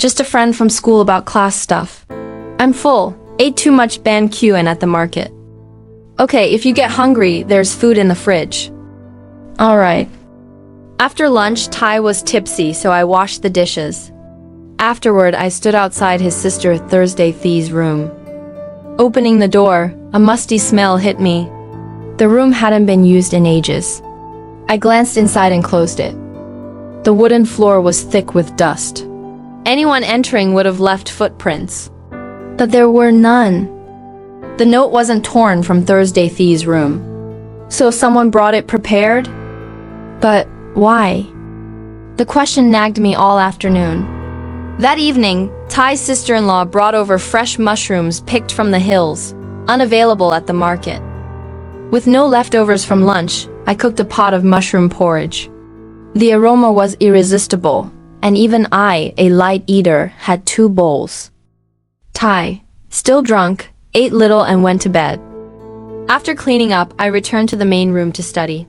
Just a friend from school about class stuff. I'm full. Ate too much barbecue at the market. Okay, if you get hungry, there's food in the fridge. Alright. After lunch, Ty was tipsy, so I washed the dishes. Afterward, I stood outside his sister Thursday Thee's room. Opening the door, a musty smell hit me. The room hadn't been used in ages. I glanced inside and closed it. The wooden floor was thick with dust. Anyone entering would have left footprints. But there were none. The note wasn't torn from Thursday Thee's room. So someone brought it prepared? But why? The question nagged me all afternoon. That evening, Ty's sister-in-law brought over fresh mushrooms picked from the hills, unavailable at the market. With no leftovers from lunch, I cooked a pot of mushroom porridge. The aroma was irresistible, and even I, a light eater, had 2 bowls. Ty, still drunk, ate little and went to bed. After cleaning up, I returned to the main room to study.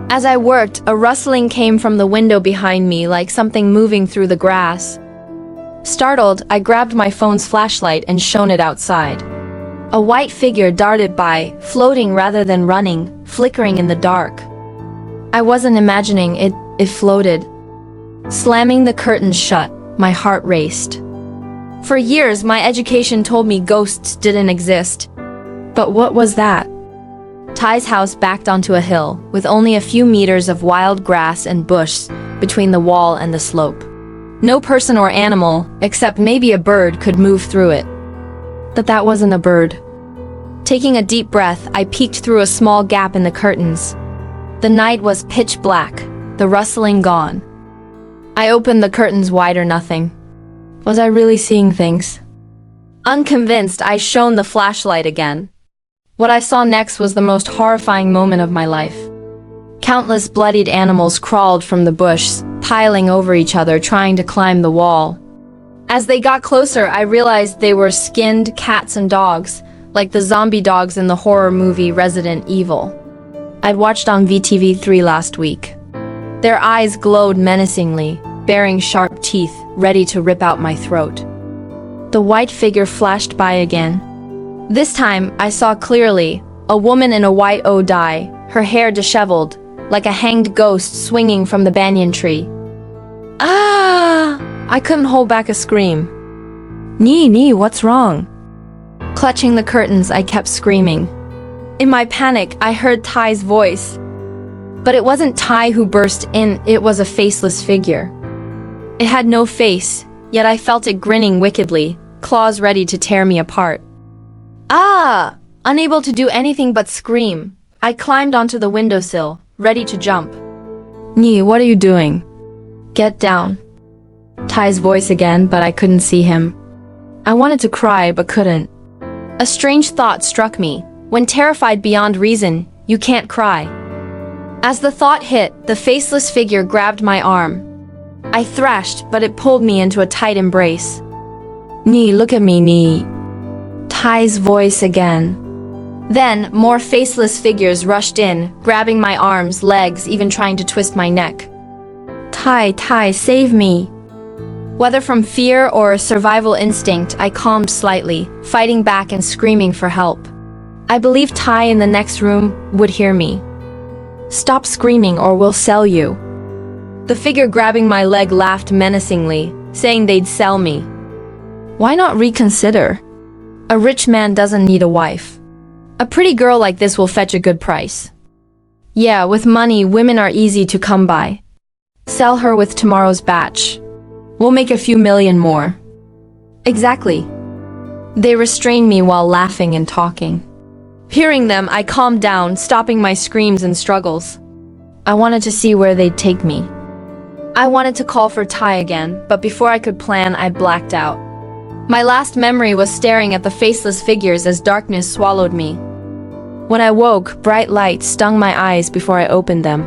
As I worked, a rustling came from the window behind me like something moving through the grass. Startled, I grabbed my phone's flashlight and shone it outside. A white figure darted by, floating rather than running, flickering in the dark. I wasn't imagining it, it floated. Slamming the curtains shut, my heart raced. For years, my education told me ghosts didn't exist. But what was that? Ty's house backed onto a hill, with only a few meters of wild grass and bush between the wall and the slope. No person or animal, except maybe a bird, could move through it. But that wasn't a bird. Taking a deep breath, I peeked through a small gap in the curtains. The night was pitch black, the rustling gone. I opened the curtains wider, nothing. Was I really seeing things? Unconvinced, I shone the flashlight again. What I saw next was the most horrifying moment of my life. Countless bloodied animals crawled from the bush, piling over each other, trying to climb the wall. As they got closer, I realized they were skinned cats and dogs, like the zombie dogs in the horror movie Resident Evil I'd watched on VTV3 last week. Their eyes glowed menacingly, baring sharp teeth, ready to rip out my throat. The white figure flashed by again. This time, I saw clearly, a woman in a white dye, her hair disheveled, like a hanged ghost swinging from the banyan tree. Ah! I couldn't hold back a scream. Nee, what's wrong? Clutching the curtains, I kept screaming. In my panic, I heard Ty's voice. But it wasn't Ty who burst in, it was a faceless figure. It had no face, yet I felt it grinning wickedly, claws ready to tear me apart. Ah! Unable to do anything but scream, I climbed onto the windowsill, ready to jump. Nee, what are you doing? Get down. Ty's voice again, but I couldn't see him. I wanted to cry, but couldn't. A strange thought struck me. When terrified beyond reason, you can't cry. As the thought hit, the faceless figure grabbed my arm. I thrashed, but it pulled me into a tight embrace. Nee, look at me, Nee. Ty's voice again. Then, more faceless figures rushed in, grabbing my arms, legs, even trying to twist my neck. Ty, save me. Whether from fear or survival instinct, I calmed slightly, fighting back and screaming for help. I believed Ty in the next room would hear me. Stop screaming or we'll sell you. The figure grabbing my leg laughed menacingly, saying they'd sell me. Why not reconsider? A rich man doesn't need a wife. A pretty girl like this will fetch a good price. Yeah, with money, women are easy to come by. Sell her with tomorrow's batch. We'll make a few million more. Exactly. They restrained me while laughing and talking. Hearing them, I calmed down, stopping my screams and struggles. I wanted to see where they'd take me. I wanted to call for Ty again, but before I could plan, I blacked out. My last memory was staring at the faceless figures as darkness swallowed me. When I woke, bright light stung my eyes before I opened them.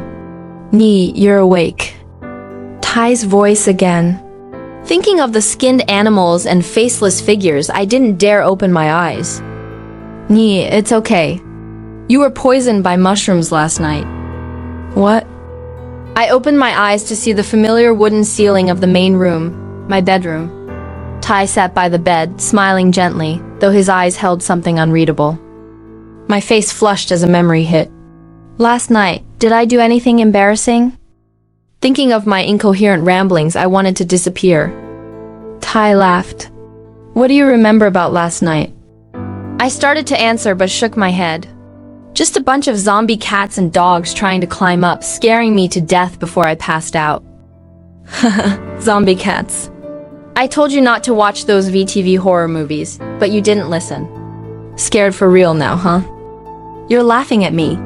Nee, you're awake. Ty's voice again. Thinking of the skinned animals and faceless figures, I didn't dare open my eyes. Nee, it's okay. You were poisoned by mushrooms last night. What? I opened my eyes to see the familiar wooden ceiling of the main room, my bedroom. Tai sat by the bed, smiling gently, though his eyes held something unreadable. My face flushed as a memory hit. Last night, did I do anything embarrassing? Thinking of my incoherent ramblings, I wanted to disappear. Tai laughed. What do you remember about last night? I started to answer but shook my head. Just a bunch of zombie cats and dogs trying to climb up, scaring me to death before I passed out. Zombie cats. I told you not to watch those VTV horror movies, but you didn't listen. Scared for real now, huh? You're laughing at me.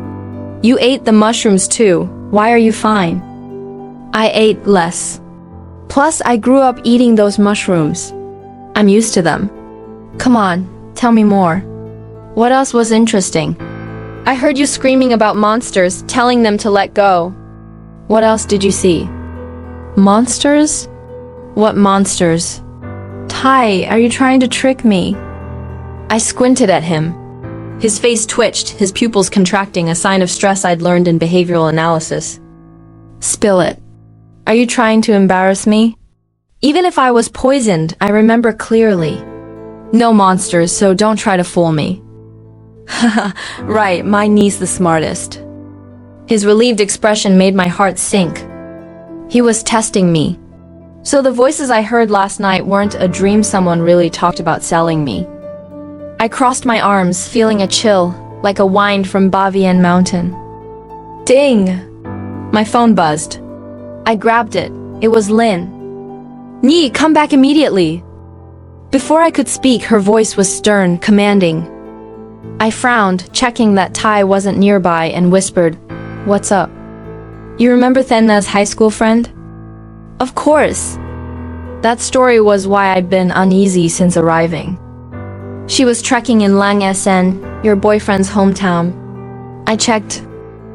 You ate the mushrooms too. Why are you fine? I ate less. Plus, I grew up eating those mushrooms. I'm used to them. Come on, tell me more. What else was interesting? I heard you screaming about monsters, telling them to let go. What else did you see? Monsters? What monsters? Tai, are you trying to trick me? I squinted at him. His face twitched, his pupils contracting, a sign of stress I'd learned in behavioral analysis. Spill it. Are you trying to embarrass me? Even if I was poisoned, I remember clearly. No monsters, so don't try to fool me. Haha, right, my knee's the smartest. His relieved expression made my heart sink. He was testing me. So the voices I heard last night weren't a dream someone really talked about selling me. I crossed my arms, feeling a chill, like a wind from Bavian Mountain. Ding! My phone buzzed. I grabbed it. It was Lynn. Nhi, come back immediately! Before I could speak, her voice was stern, commanding. I frowned, checking that Tai wasn't nearby, and whispered, "What's up?" You remember Thenna's high school friend? Of course. That story was why I'd been uneasy since arriving. She was trekking in Lang Sen, your boyfriend's hometown. I checked.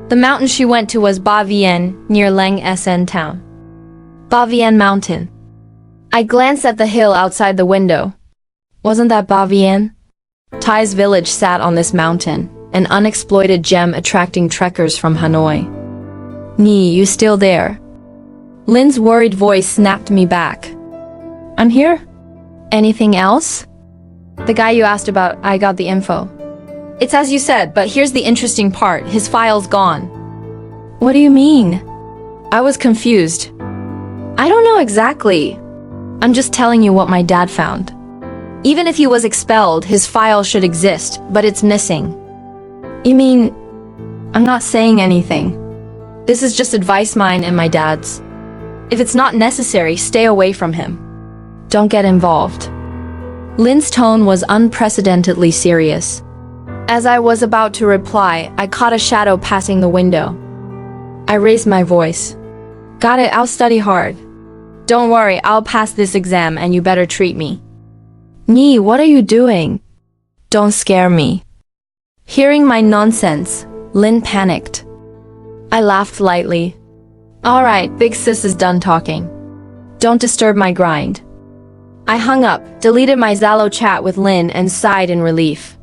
The mountain she went to was Ba Vienne, near Lang Sen town. Ba Vienne Mountain. I glanced at the hill outside the window. Wasn't that Ba Vienne? Tai's village sat on this mountain, an unexploited gem attracting trekkers from Hanoi. Nhi, you still there? Lynn's worried voice snapped me back. I'm here. Anything else? The guy you asked about, I got the info. It's as you said, but here's the interesting part. His file's gone. What do you mean? I was confused. I don't know exactly. I'm just telling you what my dad found. Even if he was expelled, his file should exist, but it's missing. You mean... I'm not saying anything. This is just advice mine and my dad's. If it's not necessary, stay away from him. Don't get involved. Lynn's tone was unprecedentedly serious. As I was about to reply, I caught a shadow passing the window. I raised my voice. Got it, I'll study hard. Don't worry, I'll pass this exam and you better treat me. Nhi, what are you doing? Don't scare me. Hearing my nonsense, Lynn panicked. I laughed lightly. Alright, big sis is done talking. Don't disturb my grind. I hung up, deleted my Zalo chat with Lynn, and sighed in relief.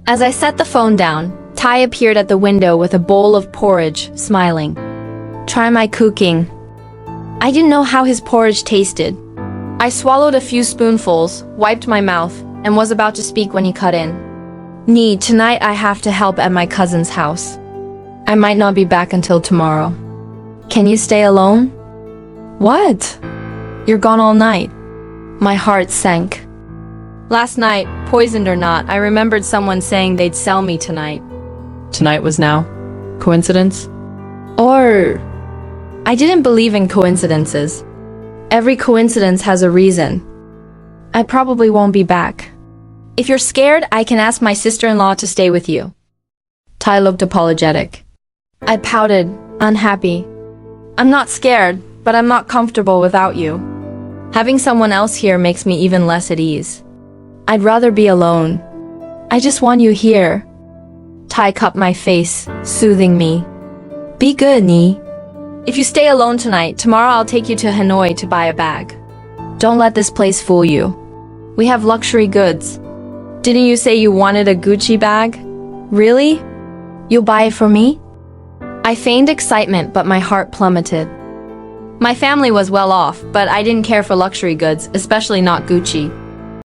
As I set the phone down, Tai appeared at the window with a bowl of porridge, smiling. Try my cooking. I didn't know how his porridge tasted. I swallowed a few spoonfuls, wiped my mouth, and was about to speak when he cut in. Nhi, tonight I have to help at my cousin's house. I might not be back until tomorrow. Can you stay alone? What? You're gone all night. My heart sank. Last night, poisoned or not, I remembered someone saying they'd sell me tonight. Tonight was now? Coincidence? Or... I didn't believe in coincidences. Every coincidence has a reason. I probably won't be back. If you're scared, I can ask my sister-in-law to stay with you. Tai looked apologetic. I pouted, unhappy. I'm not scared, but I'm not comfortable without you. Having someone else here makes me even less at ease. I'd rather be alone. I just want you here. Tai cupped my face, soothing me. Be good, Nhi. If you stay alone tonight, tomorrow I'll take you to Hanoi to buy a bag. Don't let this place fool you. We have luxury goods. Didn't you say you wanted a Gucci bag? Really? You'll buy it for me? I feigned excitement, but my heart plummeted. My family was well off, but I didn't care for luxury goods, especially not Gucci.